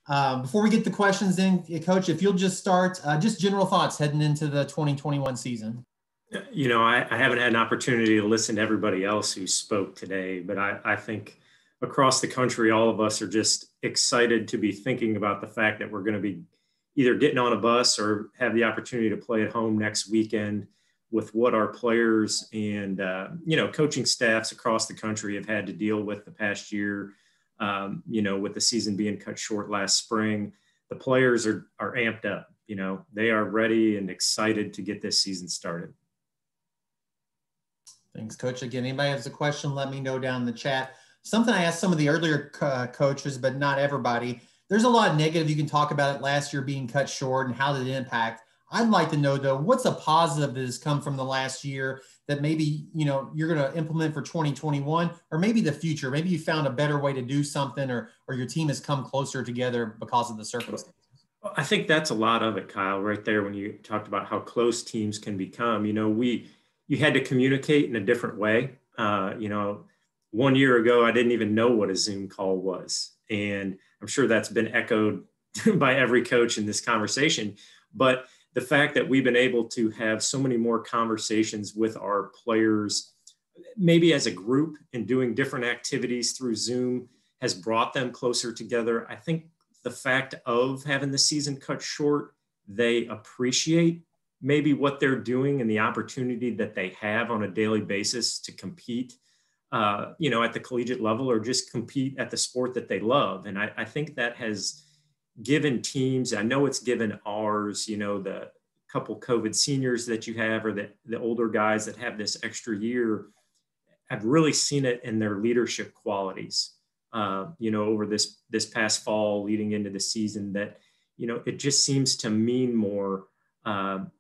Before we get the questions in, Coach, if you'll just start, just general thoughts heading into the 2021 season. I haven't had an opportunity to listen to everybody else who spoke today, but I think across the country, all of us are just excited to be thinking about the fact that we're going to be either getting on a bus or have the opportunity to play at home next weekend with what our players and, coaching staffs across the country have had to deal with the past year. With the season being cut short last spring, the players are amped up. They are ready and excited to get this season started. Thanks, Coach. Again, anybody has a question, let me know down in the chat. Something I asked some of the earlier coaches, but not everybody. There's a lot of negative you can talk about it last year being cut short and how did it impact. I'd like to know, though, what's a positive that has come from the last year that maybe, you're going to implement for 2021 or maybe the future? Maybe you found a better way to do something or your team has come closer together because of the circumstances. I think that's a lot of it, Kyle, right there when you talked about how close teams can become. You had to communicate in a different way. 1 year ago, I didn't even know what a Zoom call was. And I'm sure that's been echoed by every coach in this conversation. But the fact that we've been able to have so many more conversations with our players, maybe as a group and doing different activities through Zoom has brought them closer together. I think the fact of having the season cut short, they appreciate maybe what they're doing and the opportunity that they have on a daily basis to compete, at the collegiate level or just compete at the sport that they love. And I think that has given teams, I know it's given ours, the couple COVID seniors that you have or the older guys that have this extra year, I've really seen it in their leadership qualities, over this past fall leading into the season that, it just seems to mean more. And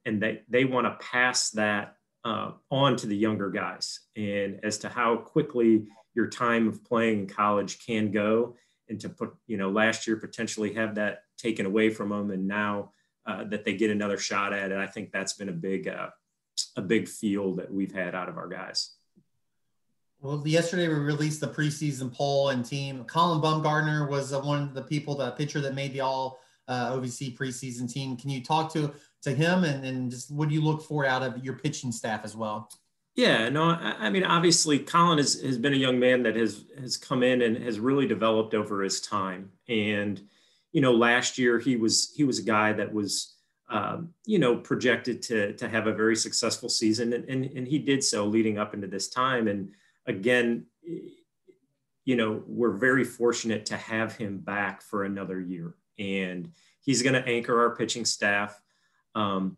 they want to pass that on to the younger guys and as to how quickly your time of playing in college can go and to put, last year potentially have that taken away from them. And now that they get another shot at it, I think that's been a big feel that we've had out of our guys. Well, yesterday we released the preseason poll and team. Colin Bumgardner was one of the people, the pitcher that made the all OVC preseason team. Can you talk to him and just what do you look for out of your pitching staff as well? Yeah, no, I mean, obviously Colin has been a young man that has come in and has really developed over his time. And, last year he was a guy that was, projected to have a very successful season. And he did so leading up into this time. And again, we're very fortunate to have him back for another year. And he's going to anchor our pitching staff, and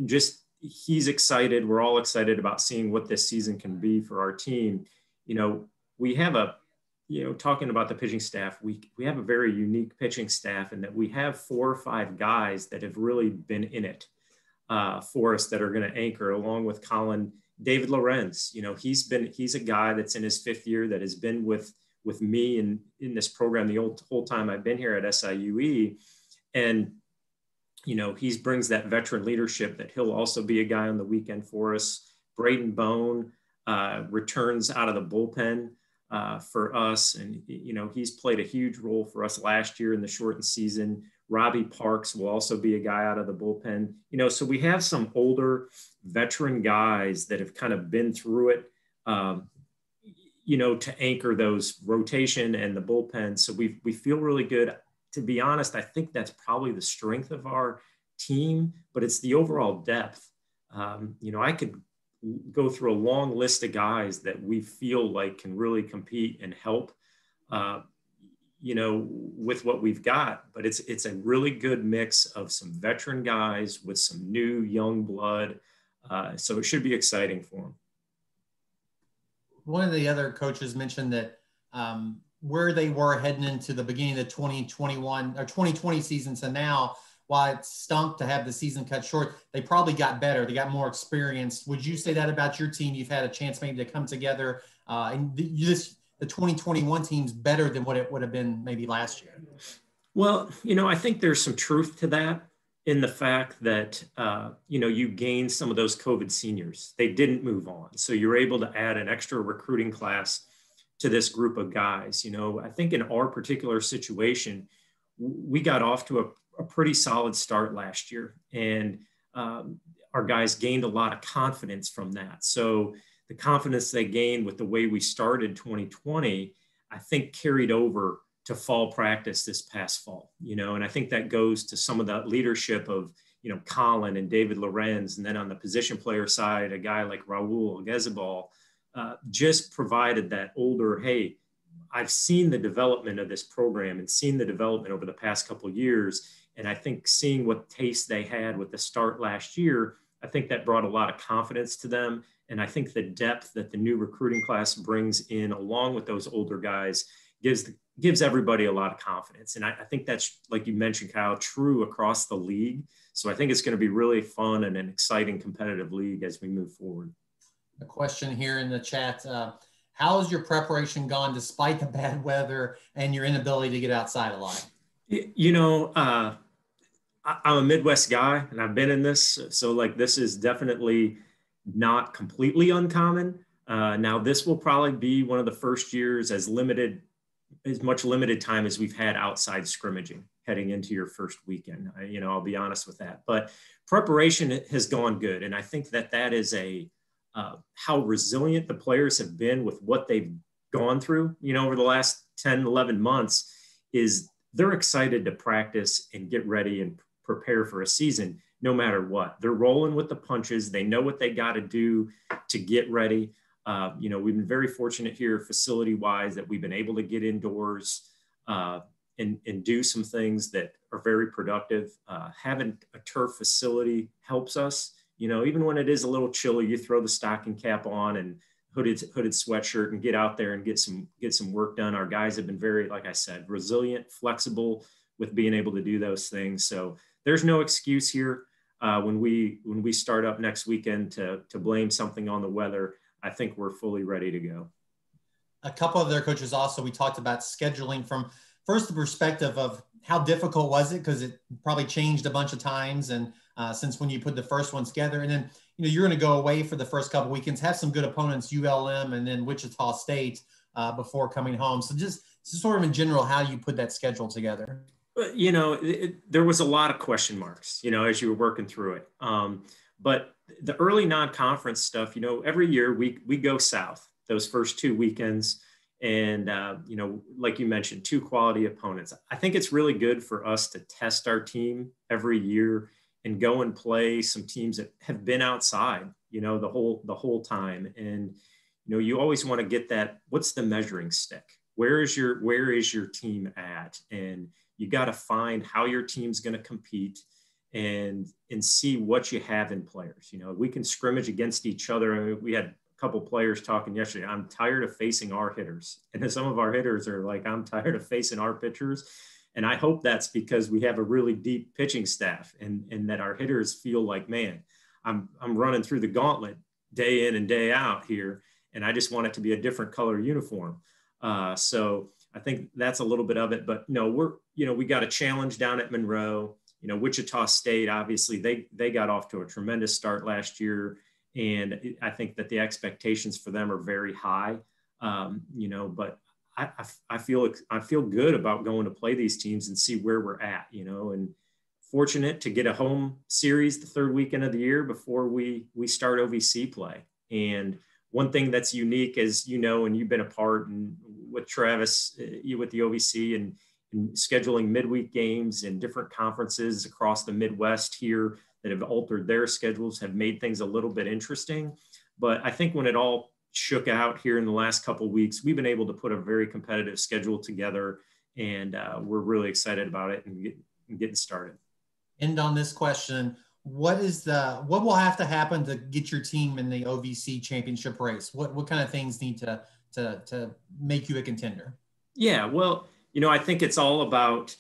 just, he's excited. We're all excited about seeing what this season can be for our team. We have talking about the pitching staff, we have a very unique pitching staff in that we have 4 or 5 guys that have really been in it for us that are going to anchor along with Colin. David Lorenz, he's a guy that's in his 5th year that has been with me in this program the whole time I've been here at SIUE. And he brings that veteran leadership that he'll also be a guy on the weekend for us. Braden Bone returns out of the bullpen for us. And, he's played a huge role for us last year in the shortened season. Robbie Parks will also be a guy out of the bullpen. So we have some older veteran guys that have kind of been through it, to anchor those rotation and the bullpen. So we feel really good. To be honest, I think that's probably the strength of our team, but it's the overall depth. I could go through a long list of guys that we feel like can really compete and help, with what we've got, but it's a really good mix of some veteran guys with some new young blood. So it should be exciting for them. One of the other coaches mentioned that where they were heading into the beginning of the 2021 or 2020 season to now, while it stunk to have the season cut short, they probably got better. They got more experienced. Would you say that about your team? You've had a chance maybe to come together and the 2021 team's better than what it would have been maybe last year. Well, I think there's some truth to that in the fact that, you gained some of those COVID seniors. They didn't move on. So you're able to add an extra recruiting class to this group of guys. You know, I think in our particular situation, we got off to a pretty solid start last year, and our guys gained a lot of confidence from that. So the confidence they gained with the way we started 2020, I think carried over to fall practice this past fall, you know, and I think that goes to some of that leadership of, you know, Colin and David Lorenz, and then on the position player side, a guy like Raul Gezabal, just provided that older, hey, I've seen the development of this program and seen the development over the past couple of years. And I think seeing what taste they had with the start last year, I think that brought a lot of confidence to them. And I think the depth that the new recruiting class brings in, along with those older guys, gives everybody a lot of confidence. And I think that's, like you mentioned, Kyle, true across the league. So I think it's going to be really fun and an exciting competitive league as we move forward. A question here in the chat. How has your preparation gone despite the bad weather and your inability to get outside a lot? You know, I'm a Midwest guy, and I've been in this. So like, this is definitely not completely uncommon. Now, this will probably be one of the first years as much limited time as we've had outside scrimmaging heading into your first weekend. You know, I'll be honest with that. But preparation has gone good. And I think that is how resilient the players have been with what they've gone through, you know, over the last 10, 11 months, is they're excited to practice and get ready and prepare for a season, no matter what. They're rolling with the punches. They know what they got to do to get ready. You know, we've been very fortunate here facility-wise that we've been able to get indoors and do some things that are very productive. Having a turf facility helps us. You know, even when it is a little chilly, you throw the stocking cap on and hooded sweatshirt and get out there and get some work done. Our guys have been very, like I said, resilient, flexible with being able to do those things. So there's no excuse here when we start up next weekend to blame something on the weather. I think we're fully ready to go. A couple of their coaches also, we talked about scheduling from first the perspective of how difficult was it, because it probably changed a bunch of times and since when you put the first ones together, and then, you know, you're going to go away for the first couple of weekends, have some good opponents, ULM and then Wichita State before coming home. So just sort of in general, how you put that schedule together. You know, there was a lot of question marks, you know, as you were working through it. But the early non-conference stuff, you know, every year we go south those first 2 weekends. And, you know, like you mentioned, 2 quality opponents. I think it's really good for us to test our team every year and go and play some teams that have been outside, you know, the whole time. And, you know, you always want to get that, what's the measuring stick? Where is your team at? And you got to find how your team's going to compete and see what you have in players. You know, we can scrimmage against each other. I mean, we had a couple players talking yesterday. I'm tired of facing our hitters. And then some of our hitters are like, I'm tired of facing our pitchers. And I hope that's because we have a really deep pitching staff and that our hitters feel like, man, I'm running through the gauntlet day in and day out here. And I just want it to be a different color uniform. So I think that's a little bit of it, but no, we got a challenge down at Monroe. You know, Wichita State, obviously they got off to a tremendous start last year. And I think that the expectations for them are very high, you know, but I feel good about going to play these teams and see where we're at, you know, and fortunate to get a home series the third weekend of the year before we start OVC play. And one thing that's unique, as you know, and you've been a part and with Travis, with the OVC and scheduling midweek games in different conferences across the Midwest here that have altered their schedules, have made things a little bit interesting. But I think when it all shook out here in the last couple of weeks, we've been able to put a very competitive schedule together, and we're really excited about it and getting started. End on this question. What will have to happen to get your team in the OVC championship race? What kind of things need to make you a contender? Yeah, well, you know, I think it's all about,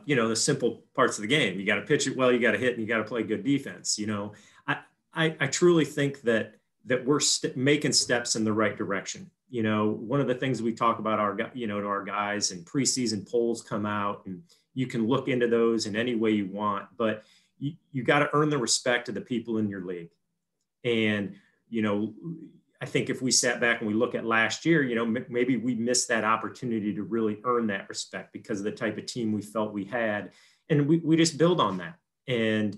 you know, the simple parts of the game. You got to pitch it well, you got to hit, and you got to play good defense. You know, I truly think that we're making steps in the right direction. You know, one of the things we talk about to our guys, and preseason polls come out, and you can look into those in any way you want, but you got to earn the respect of the people in your league. And, you know, I think if we sat back and we look at last year, you know, maybe we missed that opportunity to really earn that respect because of the type of team we felt we had. And we just build on that. And,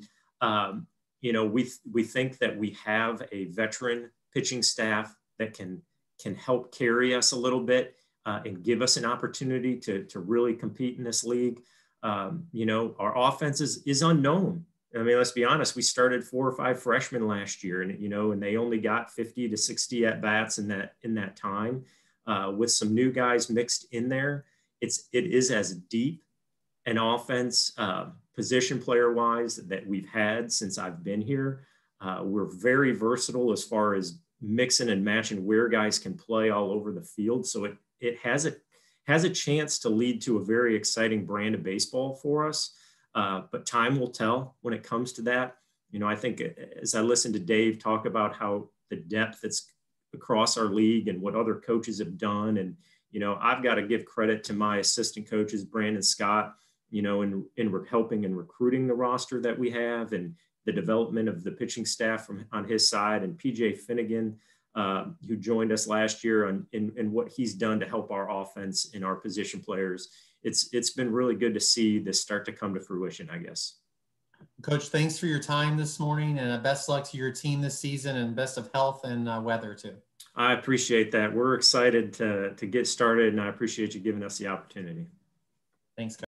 you know, we think that we have a veteran pitching staff that can help carry us a little bit and give us an opportunity to really compete in this league. You know, our offense is unknown. I mean, let's be honest, we started 4 or 5 freshmen last year, and, you know, and they only got 50 to 60 at bats in that time with some new guys mixed in there. It is as deep an offense position player wise that we've had since I've been here. We're very versatile as far as mixing and matching where guys can play all over the field. So it has a chance to lead to a very exciting brand of baseball for us. But time will tell when it comes to that. You know, I think as I listened to Dave talk about how the depth that's across our league and what other coaches have done. And, you know, I've got to give credit to my assistant coaches, Brandon Scott, you know, in helping and recruiting the roster that we have and the development of the pitching staff on his side, and PJ Finnegan, who joined us last year and what he's done to help our offense and our position players. It's been really good to see this start to come to fruition, I guess. Coach, thanks for your time this morning, and best luck to your team this season, and best of health and weather too. I appreciate that. We're excited to get started, and I appreciate you giving us the opportunity. Thanks, Coach.